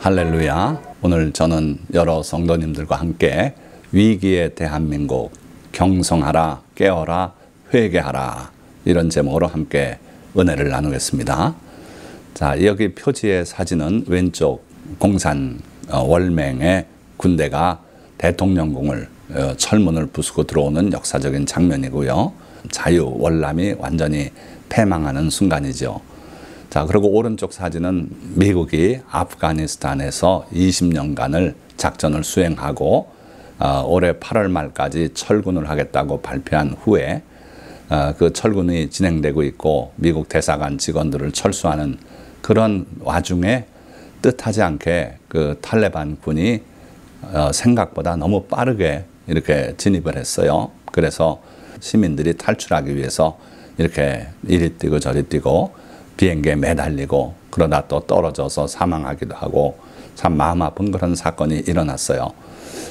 할렐루야. 오늘 저는 여러 성도님들과 함께 위기의 대한민국 경성하라, 깨어라, 회개하라 이런 제목으로 함께 은혜를 나누겠습니다. 자, 여기 표지의 사진은 왼쪽 공산 월맹의 군대가 대통령궁을 철문을 부수고 들어오는 역사적인 장면이고요. 자유 월남이 완전히 패망하는 순간이죠. 자, 그리고 오른쪽 사진은 미국이 아프가니스탄에서 20년간을 작전을 수행하고 올해 8월 말까지 철군을 하겠다고 발표한 후에 그 철군이 진행되고 있고 미국 대사관 직원들을 철수하는 그런 와중에 뜻하지 않게 그 탈레반 군이 생각보다 너무 빠르게 이렇게 진입을 했어요. 그래서 시민들이 탈출하기 위해서 이렇게 이리 뛰고 저리 뛰고 비행기에 매달리고 그러다 또 떨어져서 사망하기도 하고 참 마음 아픈 그런 사건이 일어났어요.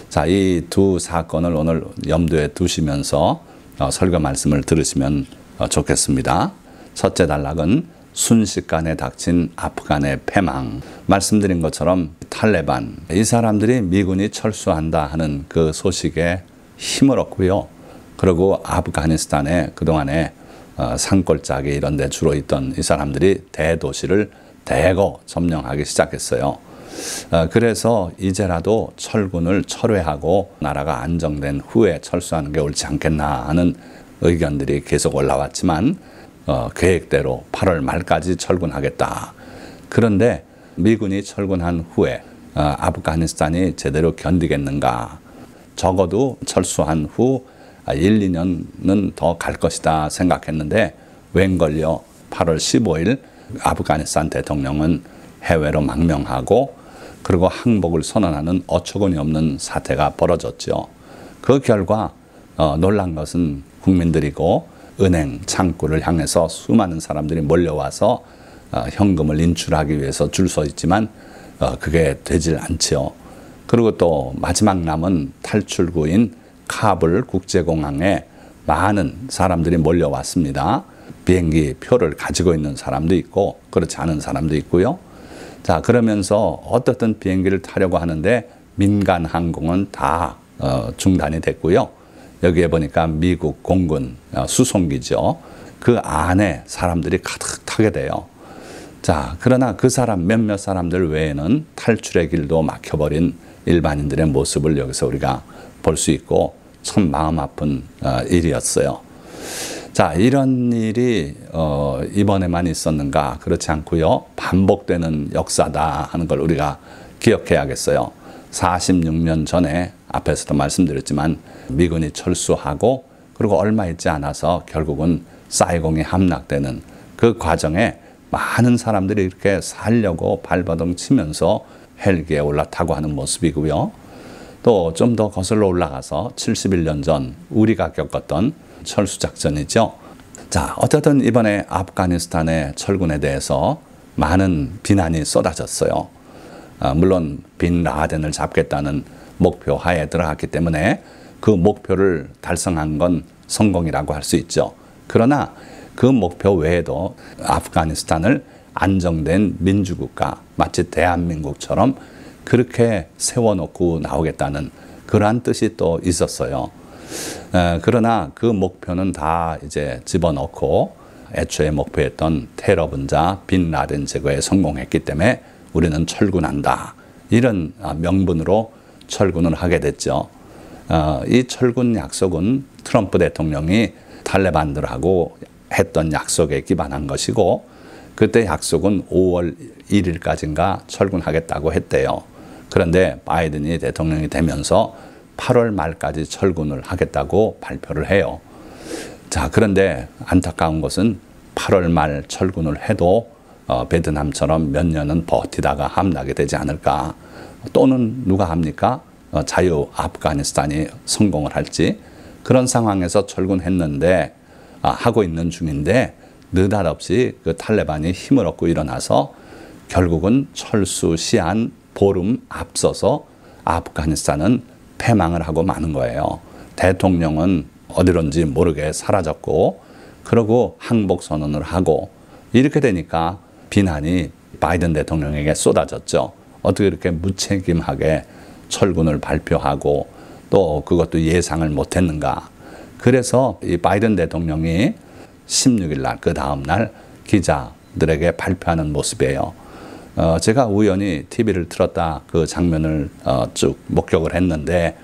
자, 이 두 사건을 오늘 염두에 두시면서 설교 말씀을 들으시면 좋겠습니다. 첫째 단락은 순식간에 닥친 아프간의 패망. 말씀드린 것처럼 탈레반, 이 사람들이 미군이 철수한다 하는 그 소식에 힘을 얻고요. 그리고 아프가니스탄에 그동안에 산골짜기 이런 데 주로 있던 이 사람들이 대도시를 대거 점령하기 시작했어요. 그래서 이제라도 철군을 철회하고 나라가 안정된 후에 철수하는 게 옳지 않겠나 하는 의견들이 계속 올라왔지만 계획대로 8월 말까지 철군하겠다. 그런데 미군이 철군한 후에 아프가니스탄이 제대로 견디겠는가. 적어도 철수한 후 1, 2년은 더 갈 것이다 생각했는데 웬걸요 8월 15일 아프가니스탄 대통령은 해외로 망명하고 그리고 항복을 선언하는 어처구니 없는 사태가 벌어졌죠. 그 결과 놀란 것은 국민들이고 은행 창구를 향해서 수많은 사람들이 몰려와서 현금을 인출하기 위해서 줄 서 있지만 그게 되질 않죠. 그리고 또 마지막 남은 탈출구인 카불 국제공항에 많은 사람들이 몰려왔습니다. 비행기 표를 가지고 있는 사람도 있고 그렇지 않은 사람도 있고요. 자, 그러면서 어떻든 비행기를 타려고 하는데 민간 항공은 다 중단이 됐고요. 여기에 보니까 미국 공군 수송기죠. 그 안에 사람들이 가득 타게 돼요. 자, 그러나 그 사람 몇몇 사람들 외에는 탈출의 길도 막혀버린 일반인들의 모습을 여기서 우리가 볼 수 있고 참 마음 아픈 일이었어요. 자, 이런 일이 이번에만 있었는가? 그렇지 않고요. 반복되는 역사다 하는 걸 우리가 기억해야겠어요. 46년 전에 앞에서도 말씀드렸지만 미군이 철수하고 그리고 얼마 있지 않아서 결국은 사이공이 함락되는 그 과정에 많은 사람들이 이렇게 살려고 발버둥 치면서 헬기에 올라타고 하는 모습이고요. 또 좀 더 거슬러 올라가서 71년 전 우리가 겪었던 철수작전이죠. 자, 어쨌든 이번에 아프가니스탄의 철군에 대해서 많은 비난이 쏟아졌어요. 물론 빈 라덴을 잡겠다는 목표 하에 들어갔기 때문에 그 목표를 달성한 건 성공이라고 할 수 있죠. 그러나 그 목표 외에도 아프가니스탄을 안정된 민주국가, 마치 대한민국처럼 그렇게 세워놓고 나오겠다는 그러한 뜻이 또 있었어요. 그러나 그 목표는 다 이제 집어넣고 애초에 목표했던 테러 분자 빈 라덴 제거에 성공했기 때문에 우리는 철군한다. 이런 명분으로 철군을 하게 됐죠. 이 철군 약속은 트럼프 대통령이 탈레반들하고 했던 약속에 기반한 것이고 그때 약속은 5월 1일까지인가 철군하겠다고 했대요. 그런데 바이든이 대통령이 되면서 8월 말까지 철군을 하겠다고 발표를 해요. 자, 그런데 안타까운 것은 8월 말 철군을 해도 베트남처럼 몇 년은 버티다가 함락이 되지 않을까. 또는 누가 합니까? 자유 아프가니스탄이 성공을 할지. 그런 상황에서 철군했는데 하고 있는 중인데 느닷없이 그 탈레반이 힘을 얻고 일어나서 결국은 철수 시한 보름 앞서서 아프가니스탄은 패망을 하고 마는 거예요. 대통령은 어디론지 모르게 사라졌고 그러고 항복 선언을 하고 이렇게 되니까 비난이 바이든 대통령에게 쏟아졌죠. 어떻게 이렇게 무책임하게 철군을 발표하고 또 그것도 예상을 못했는가. 그래서 이 바이든 대통령이 16일 날, 그 다음 날 기자들에게 발표하는 모습이에요. 제가 우연히 TV를 틀었다 그 장면을 쭉 목격을 했는데,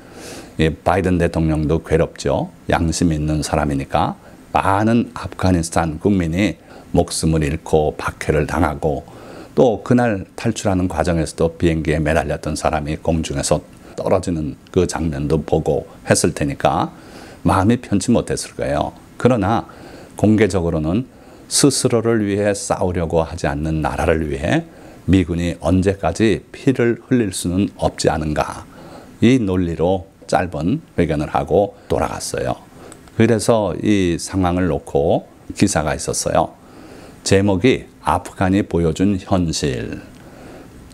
이 바이든 대통령도 괴롭죠. 양심 있는 사람이니까. 많은 아프가니스탄 국민이 목숨을 잃고 박해를 당하고, 또 그날 탈출하는 과정에서도 비행기에 매달렸던 사람이 공중에서 떨어지는 그 장면도 보고 했을 테니까 마음이 편치 못했을 거예요. 그러나 공개적으로는 스스로를 위해 싸우려고 하지 않는 나라를 위해 미군이 언제까지 피를 흘릴 수는 없지 않은가. 이 논리로 짧은 회견을 하고 돌아갔어요. 그래서 이 상황을 놓고 기사가 있었어요. 제목이 아프간이 보여준 현실.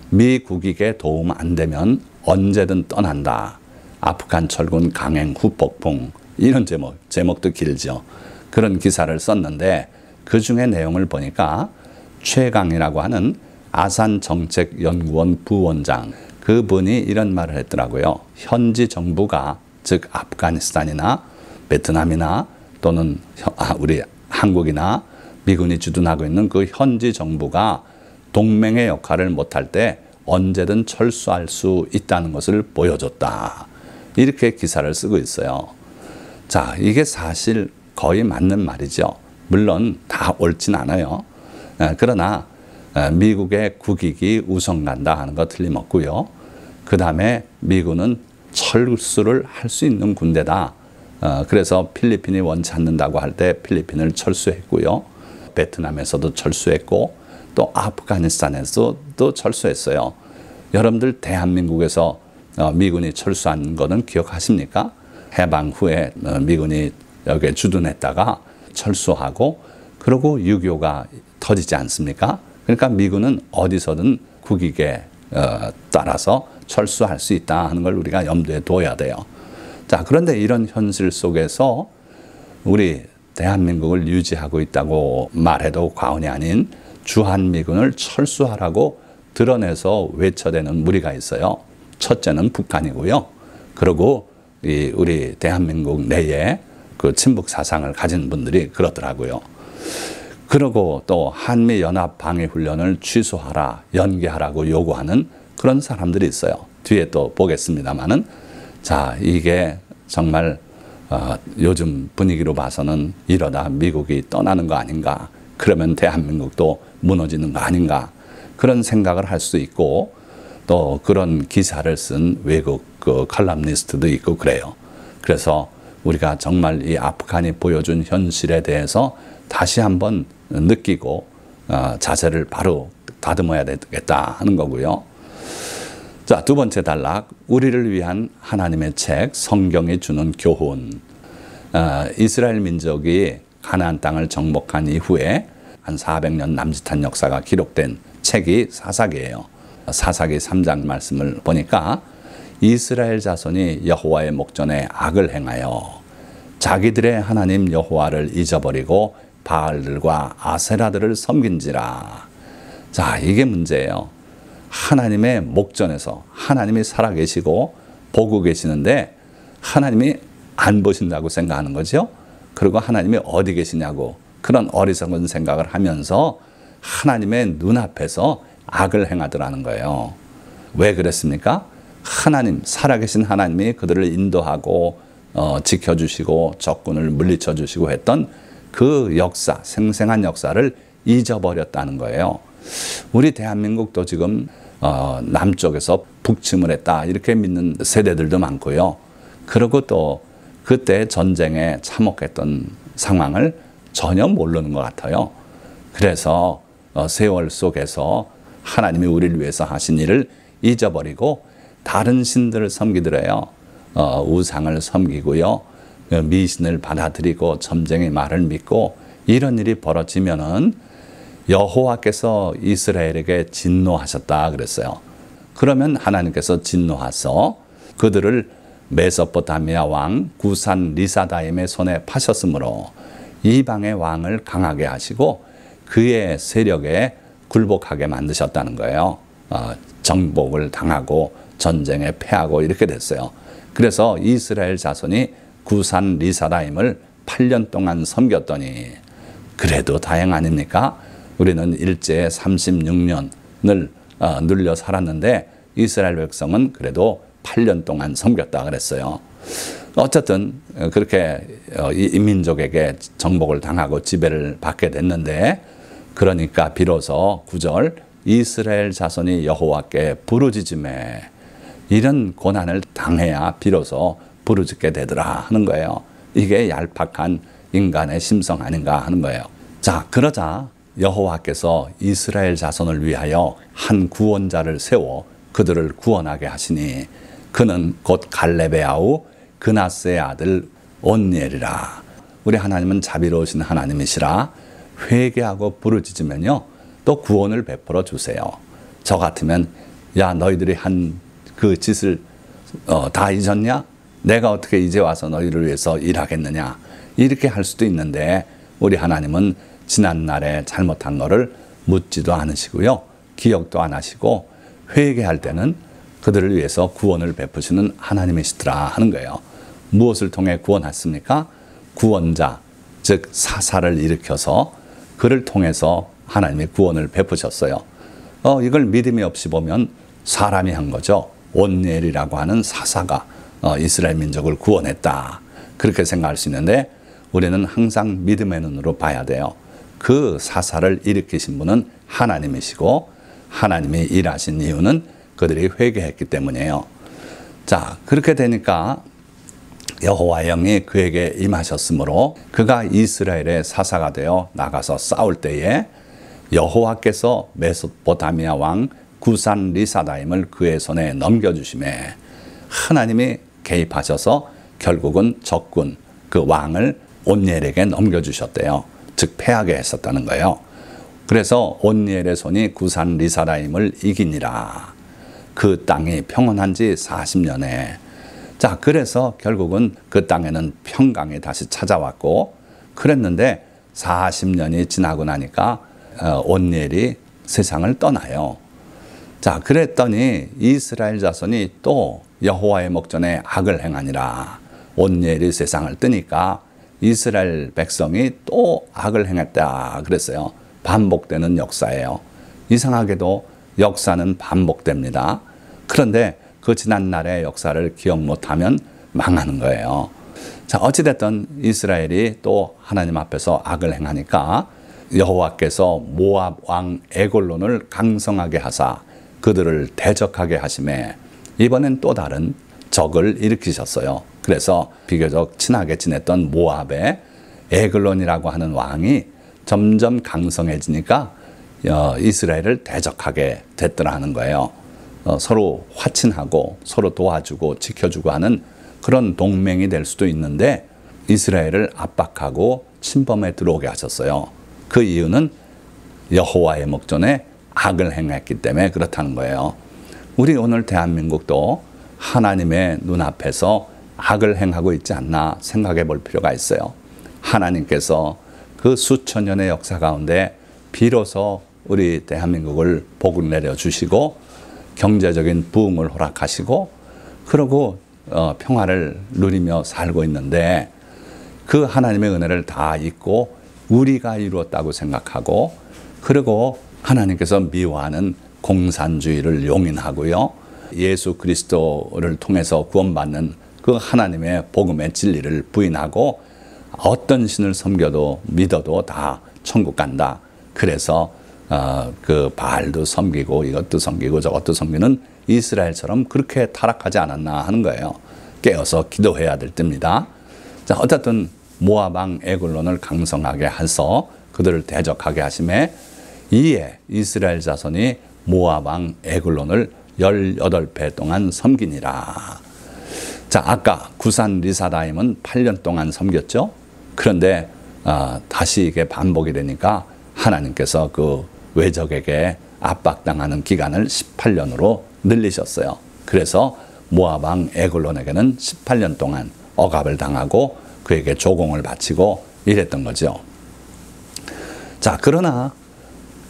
미 국익에 도움 안 되면 언제든 떠난다. 아프간 철군 강행 후폭풍. 이런 제목도 길죠. 그런 기사를 썼는데 그 중에 내용을 보니까 최강이라고 하는 아산정책연구원 부원장, 그분이 이런 말을 했더라고요. 현지 정부가, 즉 아프가니스탄이나 베트남이나 또는 우리 한국이나 미군이 주둔하고 있는 그 현지 정부가 동맹의 역할을 못할 때 언제든 철수할 수 있다는 것을 보여줬다. 이렇게 기사를 쓰고 있어요. 자, 이게 사실 거의 맞는 말이죠. 물론 다 옳진 않아요. 그러나 미국의 국익이 우선 간다 하는 거 틀림없고요. 그 다음에 미군은 철수를 할 수 있는 군대다. 그래서 필리핀이 원치 않는다고 할 때 필리핀을 철수했고요. 베트남에서도 철수했고 또 아프가니스탄에서도 철수했어요. 여러분들 대한민국에서 미군이 철수한 거는 기억하십니까? 해방 후에 미군이 여기에 주둔했다가 철수하고 그러고 6.25가 터지지 않습니까? 그러니까 미군은 어디서든 국익에 따라서 철수할 수 있다 하는 걸 우리가 염두에 둬야 돼요. 자, 그런데 이런 현실 속에서 우리 대한민국을 유지하고 있다고 말해도 과언이 아닌 주한미군을 철수하라고 드러내서 외쳐대는 무리가 있어요. 첫째는 북한이고요. 그리고 우리 대한민국 내에 그 친북 사상을 가진 분들이 그러더라고요. 그리고 또 한미연합방위훈련을 취소하라, 연기하라고 요구하는 그런 사람들이 있어요. 뒤에 또 보겠습니다만은, 자, 이게 정말 요즘 분위기로 봐서는 이러다 미국이 떠나는 거 아닌가, 그러면 대한민국도 무너지는 거 아닌가, 그런 생각을 할 수 있고, 또 그런 기사를 쓴 외국 그 칼럼니스트도 있고 그래요. 그래서 우리가 정말 이 아프간이 보여준 현실에 대해서 다시 한번 느끼고 자세를 바로 다듬어야 되겠다 하는 거고요. 자, 두 번째 단락, 우리를 위한 하나님의 책, 성경이 주는 교훈. 이스라엘 민족이 가나안 땅을 정복한 이후에 한 400년 남짓한 역사가 기록된 책이 사사기예요. 사사기 3장 말씀을 보니까 이스라엘 자손이 여호와의 목전에 악을 행하여 자기들의 하나님 여호와를 잊어버리고 바알들과 아세라들을 섬긴지라. 자, 이게 문제예요. 하나님의 목전에서 하나님이 살아계시고 보고 계시는데 하나님이 안 보신다고 생각하는 거죠. 그리고 하나님이 어디 계시냐고 그런 어리석은 생각을 하면서 하나님의 눈앞에서 악을 행하더라는 거예요. 왜 그랬습니까? 하나님, 살아계신 하나님이 그들을 인도하고 지켜주시고 적군을 물리쳐 주시고 했던 그 역사, 생생한 역사를 잊어버렸다는 거예요. 우리 대한민국도 지금 남쪽에서 북침을 했다 이렇게 믿는 세대들도 많고요. 그리고 또 그때 전쟁에 참혹했던 상황을 전혀 모르는 것 같아요. 그래서 세월 속에서 하나님이 우리를 위해서 하신 일을 잊어버리고 다른 신들을 섬기더래요. 우상을 섬기고요. 미신을 받아들이고 점쟁이 말을 믿고 이런 일이 벌어지면은 여호와께서 이스라엘에게 진노하셨다 그랬어요. 그러면 하나님께서 진노하셔서 그들을 메소포타미아 왕 구산 리사다임의 손에 파셨으므로 이방의 왕을 강하게 하시고 그의 세력에 굴복하게 만드셨다는 거예요. 정복을 당하고 전쟁에 패하고 이렇게 됐어요. 그래서 이스라엘 자손이 구산 리사라임을 8년 동안 섬겼더니 그래도 다행 아닙니까? 우리는 일제 36년을 눌려 살았는데 이스라엘 백성은 그래도 8년 동안 섬겼다 그랬어요. 어쨌든 그렇게 이 민족에게 정복을 당하고 지배를 받게 됐는데 그러니까 비로소 9절 이스라엘 자손이 여호와께 부르짖음에 이런 고난을 당해야 비로소 부르짖게 되더라 하는 거예요. 이게 얄팍한 인간의 심성 아닌가 하는 거예요. 자, 그러자 여호와께서 이스라엘 자손을 위하여 한 구원자를 세워 그들을 구원하게 하시니 그는 곧 갈렙의 아우 그나스의 아들 온니엘이라. 우리 하나님은 자비로우신 하나님이시라. 회개하고 부르짖으면요 또 구원을 베풀어 주세요. 저 같으면 야 너희들이 한 그 짓을 다 잊었냐? 내가 어떻게 이제 와서 너희를 위해서 일하겠느냐? 이렇게 할 수도 있는데 우리 하나님은 지난날에 잘못한 거를 묻지도 않으시고요. 기억도 안 하시고 회개할 때는 그들을 위해서 구원을 베푸시는 하나님이시더라 하는 거예요. 무엇을 통해 구원했습니까? 구원자, 즉 사사를 일으켜서 그를 통해서 하나님이 구원을 베푸셨어요. 이걸 믿음이 없이 보면 사람이 한 거죠. 온니엘이라고 하는 사사가 이스라엘 민족을 구원했다. 그렇게 생각할 수 있는데 우리는 항상 믿음의 눈으로 봐야 돼요. 그 사사를 일으키신 분은 하나님이시고 하나님이 일하신 이유는 그들이 회개했기 때문이에요. 자, 그렇게 되니까 여호와의 영이 그에게 임하셨으므로 그가 이스라엘의 사사가 되어 나가서 싸울 때에 여호와께서 메소포타미아 왕 구산 리사다임을 그의 손에 넘겨주심에 하나님이 개입하셔서 결국은 적군 그 왕을 온니엘에게 넘겨주셨대요. 즉 패하게 했었다는 거예요. 그래서 온니엘의 손이 구산 리사다임을 이기니라. 그 땅이 평온한 지 40년에 자 그래서 결국은 그 땅에는 평강이 다시 찾아왔고 그랬는데 40년이 지나고 나니까 온니엘이 세상을 떠나요. 자 그랬더니 이스라엘 자손이 또 여호와의 목전에 악을 행하니라. 온니엘이 세상을 뜨니까 이스라엘 백성이 또 악을 행했다 그랬어요. 반복되는 역사예요. 이상하게도 역사는 반복됩니다. 그런데 그 지난날의 역사를 기억 못하면 망하는 거예요. 자 어찌됐든 이스라엘이 또 하나님 앞에서 악을 행하니까 여호와께서 모압 왕 에골론을 강성하게 하사 그들을 대적하게 하심에 이번엔 또 다른 적을 일으키셨어요. 그래서 비교적 친하게 지냈던 모압의 에글론이라고 하는 왕이 점점 강성해지니까 이스라엘을 대적하게 됐더라는 거예요. 서로 화친하고 서로 도와주고 지켜주고 하는 그런 동맹이 될 수도 있는데 이스라엘을 압박하고 침범에 들어오게 하셨어요. 그 이유는 여호와의 목전에 악을 행했기 때문에 그렇다는 거예요. 우리 오늘 대한민국도 하나님의 눈앞에서 악을 행하고 있지 않나 생각해 볼 필요가 있어요. 하나님께서 그 수천 년의 역사 가운데 비로소 우리 대한민국을 복을 내려주시고 경제적인 부흥을 허락하시고 그러고 평화를 누리며 살고 있는데 그 하나님의 은혜를 다 잊고 우리가 이루었다고 생각하고 그리고 하나님께서 미워하는 공산주의를 용인하고요. 예수 그리스도를 통해서 구원받는 그 하나님의 복음의 진리를 부인하고 어떤 신을 섬겨도 믿어도 다 천국 간다. 그래서 그 바알도 섬기고 이것도 섬기고 저것도 섬기는 이스라엘처럼 그렇게 타락하지 않았나 하는 거예요. 깨어서 기도해야 될 때입니다. 자, 어쨌든 모압 왕 에글론을 강성하게 해서 그들을 대적하게 하심에 이에 이스라엘 자손이 모압 왕 에글론을 18배 동안 섬기니라. 자, 아까 구산 리사다임은 8년 동안 섬겼죠. 그런데 다시 이게 반복이 되니까 하나님께서 그 외적에게 압박당하는 기간을 18년으로 늘리셨어요. 그래서 모압 왕 에글론에게는 18년 동안 억압을 당하고 그에게 조공을 바치고 이랬던 거죠. 자, 그러나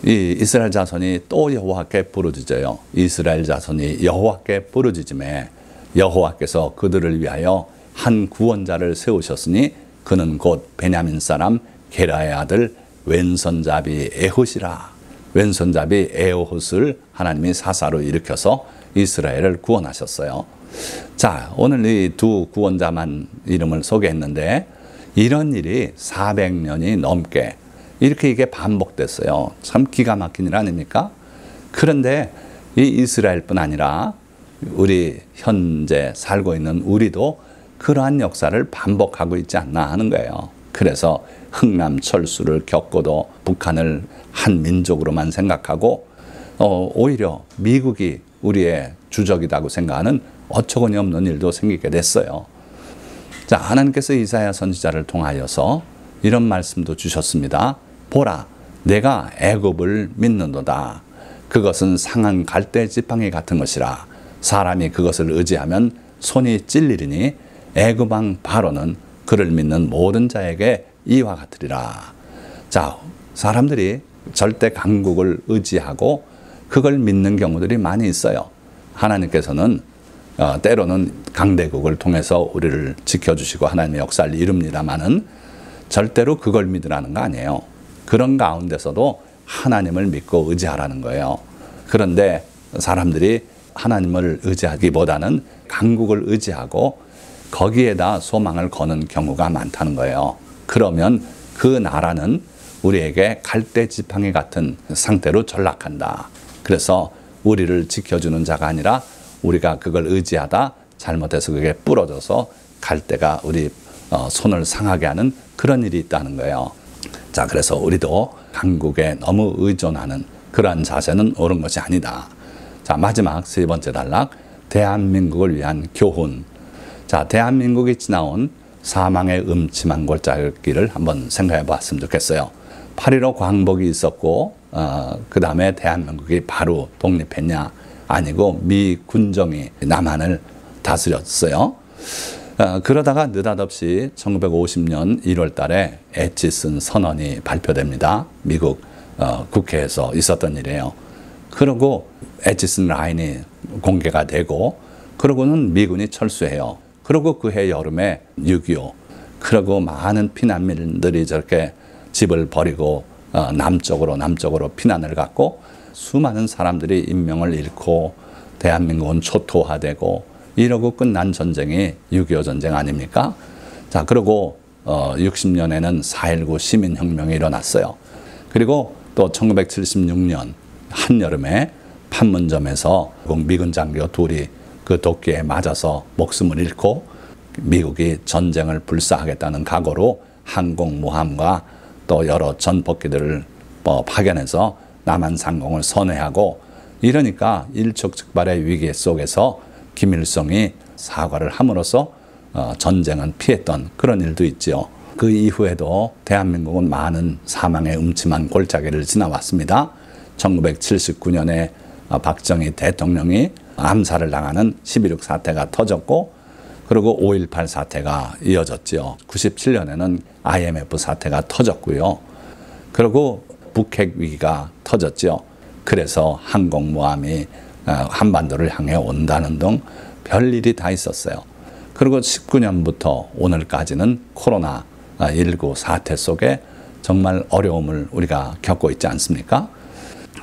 이 이스라엘 자손이 또 여호와께 부르짖어요. 이스라엘 자손이 여호와께 부르짖음에 여호와께서 그들을 위하여 한 구원자를 세우셨으니 그는 곧 베냐민 사람 게라의 아들 왼손잡이 에훗이라. 왼손잡이 에훗을 하나님이 사사로 일으켜서 이스라엘을 구원하셨어요. 자, 오늘 이 두 구원자만 이름을 소개했는데 이런 일이 400년이 넘게 이렇게 이게 반복됐어요. 참 기가 막힌 일 아닙니까? 그런데 이 이스라엘뿐 아니라 우리 현재 살고 있는 우리도 그러한 역사를 반복하고 있지 않나 하는 거예요. 그래서 흥남철수를 겪고도 북한을 한 민족으로만 생각하고 오히려 미국이 우리의 주적이라고 생각하는 어처구니 없는 일도 생기게 됐어요. 자, 하나님께서 이사야 선지자를 통하여서 이런 말씀도 주셨습니다. 보라, 내가 애굽을 믿는도다. 그것은 상한 갈대 지팡이 같은 것이라. 사람이 그것을 의지하면 손이 찔리리니 애굽 왕 바로는 그를 믿는 모든 자에게 이와 같으리라. 자, 사람들이 절대 강국을 의지하고 그걸 믿는 경우들이 많이 있어요. 하나님께서는 때로는 강대국을 통해서 우리를 지켜주시고 하나님의 역사를 이룹니다마는 절대로 그걸 믿으라는 거 아니에요. 그런 가운데서도 하나님을 믿고 의지하라는 거예요. 그런데 사람들이 하나님을 의지하기보다는 강국을 의지하고 거기에다 소망을 거는 경우가 많다는 거예요. 그러면 그 나라는 우리에게 갈대 지팡이 같은 상태로 전락한다. 그래서 우리를 지켜주는 자가 아니라 우리가 그걸 의지하다 잘못해서 그게 부러져서 갈대가 우리 손을 상하게 하는 그런 일이 있다는 거예요. 자, 그래서 우리도 강국에 너무 의존하는 그러한 자세는 옳은 것이 아니다. 자, 마지막 세 번째 단락, 대한민국을 위한 교훈. 자, 대한민국이 지나온 사망의 음침한 골짜기를 한번 생각해 봤으면 좋겠어요. 8.15 광복이 있었고 그 다음에 대한민국이 바로 독립했냐? 아니고 미 군정이 남한을 다스렸어요. 그러다가 느닷없이 1950년 1월 달에 애치슨 선언이 발표됩니다. 미국 국회에서 있었던 일이에요. 그러고 애치슨 라인이 공개가 되고 그러고는 미군이 철수해요. 그리고 그해 여름에 6.25 그러고 많은 피난민들이 저렇게 집을 버리고 남쪽으로 피난을 갔고 수많은 사람들이 인명을 잃고 대한민국은 초토화되고 이러고 끝난 전쟁이 6.25 전쟁 아닙니까? 자, 그리고 60년에는 4.19 시민혁명이 일어났어요. 그리고 또 1976년 한여름에 판문점에서 미군 장교 둘이 그 도끼에 맞아서 목숨을 잃고 미국이 전쟁을 불사하겠다는 각오로 항공모함과 또 여러 전폭기들을 파견해서 남한 상공을 선회하고 이러니까 일촉즉발의 위기 속에서 김일성이 사과를 함으로써 전쟁은 피했던 그런 일도 있지요. 그 이후에도 대한민국은 많은 사망의 음침한 골짜기를 지나왔습니다. 1979년에 박정희 대통령이 암살을 당하는 11.6 사태가 터졌고 그리고 5.18 사태가 이어졌죠. 97년에는 IMF 사태가 터졌고요. 그리고 북핵 위기가 터졌죠. 그래서 항공모함이 한반도를 향해 온다는 등 별일이 다 있었어요. 그리고 19년부터 오늘까지는 코로나19 사태 속에 정말 어려움을 우리가 겪고 있지 않습니까?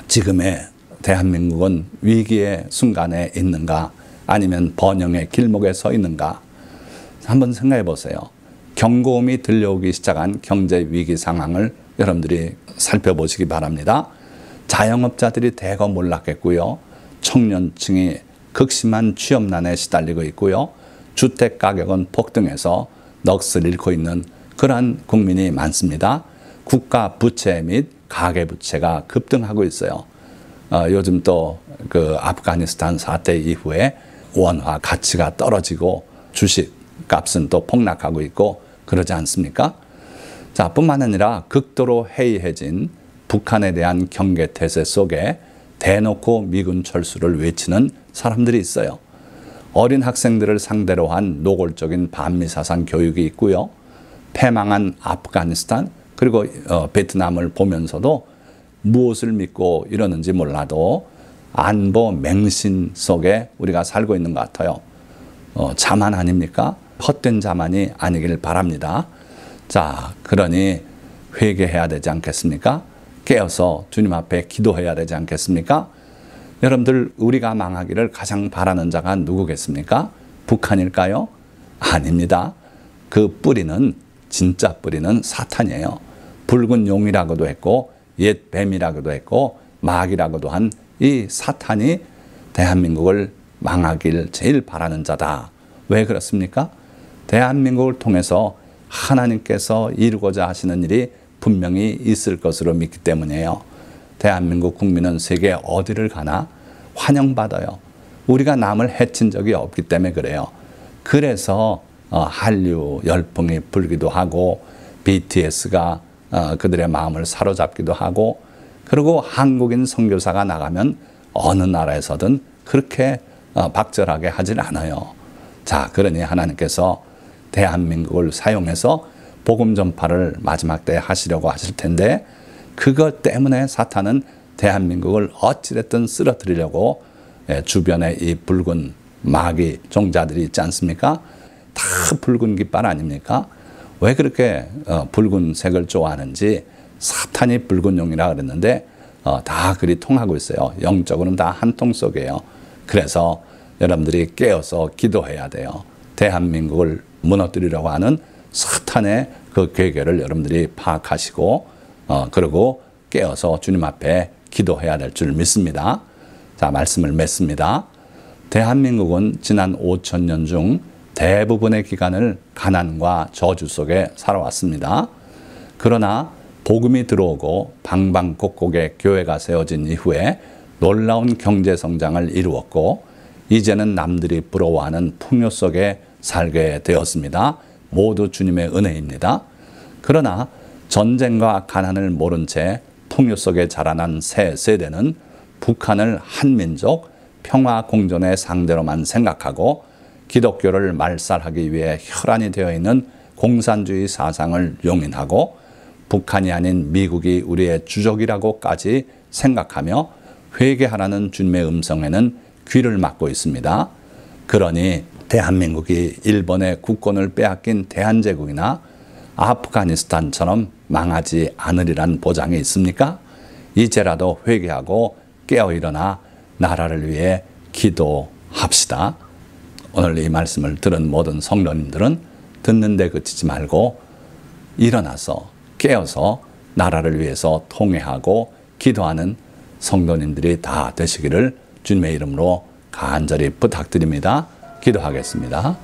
지금의 대한민국은 위기의 순간에 있는가 아니면 번영의 길목에 서 있는가 한번 생각해 보세요. 경고음이 들려오기 시작한 경제 위기 상황을 여러분들이 살펴보시기 바랍니다. 자영업자들이 대거 몰락했고요. 청년층이 극심한 취업난에 시달리고 있고요. 주택 가격은 폭등해서 넋을 잃고 있는 그러한 국민이 많습니다. 국가 부채 및 가계 부채가 급등하고 있어요. 요즘 또 그 아프가니스탄 사태 이후에 원화 가치가 떨어지고 주식 값은 또 폭락하고 있고 그러지 않습니까? 자, 뿐만 아니라 극도로 해이해진 북한에 대한 경계 태세 속에 대놓고 미군 철수를 외치는 사람들이 있어요. 어린 학생들을 상대로 한 노골적인 반미사상 교육이 있고요. 패망한 아프가니스탄 그리고 베트남을 보면서도 무엇을 믿고 이러는지 몰라도 안보 맹신 속에 우리가 살고 있는 것 같아요. 자만 아닙니까? 헛된 자만이 아니길 바랍니다. 자, 그러니 회개해야 되지 않겠습니까? 깨어서 주님 앞에 기도해야 되지 않겠습니까? 여러분들, 우리가 망하기를 가장 바라는 자가 누구겠습니까? 북한일까요? 아닙니다. 그 뿌리는, 진짜 뿌리는 사탄이에요. 붉은 용이라고도 했고 옛 뱀이라고도 했고 마귀라고도 한 이 사탄이 대한민국을 망하길 제일 바라는 자다. 왜 그렇습니까? 대한민국을 통해서 하나님께서 이루고자 하시는 일이 분명히 있을 것으로 믿기 때문이에요. 대한민국 국민은 세계 어디를 가나 환영받아요. 우리가 남을 해친 적이 없기 때문에 그래요. 그래서 한류 열풍이 불기도 하고 BTS가 그들의 마음을 사로잡기도 하고, 그리고 한국인 선교사가 나가면 어느 나라에서든 그렇게 박절하게 하질 않아요. 자, 그러니 하나님께서 대한민국을 사용해서 복음 전파를 마지막 때 하시려고 하실 텐데, 그것 때문에 사탄은 대한민국을 어찌됐든 쓰러뜨리려고 주변에 이 붉은 마귀 종자들이 있지 않습니까? 다 붉은 깃발 아닙니까? 왜 그렇게 붉은색을 좋아하는지, 사탄이 붉은 용이라 그랬는데 다 그리 통하고 있어요. 영적으로는 다 한 통 속이에요. 그래서 여러분들이 깨어서 기도해야 돼요. 대한민국을 무너뜨리려고 하는 사탄의 그 계획을 여러분들이 파악하시고 그리고 깨어서 주님 앞에 기도해야 될 줄 믿습니다. 자, 말씀을 맺습니다. 대한민국은 지난 5,000년 중 대부분의 기간을 가난과 저주 속에 살아왔습니다. 그러나 복음이 들어오고 방방곡곡에 교회가 세워진 이후에 놀라운 경제 성장을 이루었고, 이제는 남들이 부러워하는 풍요 속에 살게 되었습니다. 모두 주님의 은혜입니다. 그러나 전쟁과 가난을 모른 채 풍요 속에 자라난 새 세대는 북한을 한민족 평화 공존의 상대로만 생각하고 기독교를 말살하기 위해 혈안이 되어 있는 공산주의 사상을 용인하고 북한이 아닌 미국이 우리의 주적이라고까지 생각하며 회개하라는 주님의 음성에는 귀를 막고 있습니다. 그러니 대한민국이 일본의 국권을 빼앗긴 대한제국이나 아프가니스탄처럼 망하지 않으리란 보장이 있습니까? 이제라도 회개하고 깨어 일어나 나라를 위해 기도합시다. 오늘 이 말씀을 들은 모든 성도님들은 듣는 데 그치지 말고 일어나서 깨어서 나라를 위해서 통회하고 기도하는 성도님들이 다 되시기를 주님의 이름으로 간절히 부탁드립니다. 기도하겠습니다.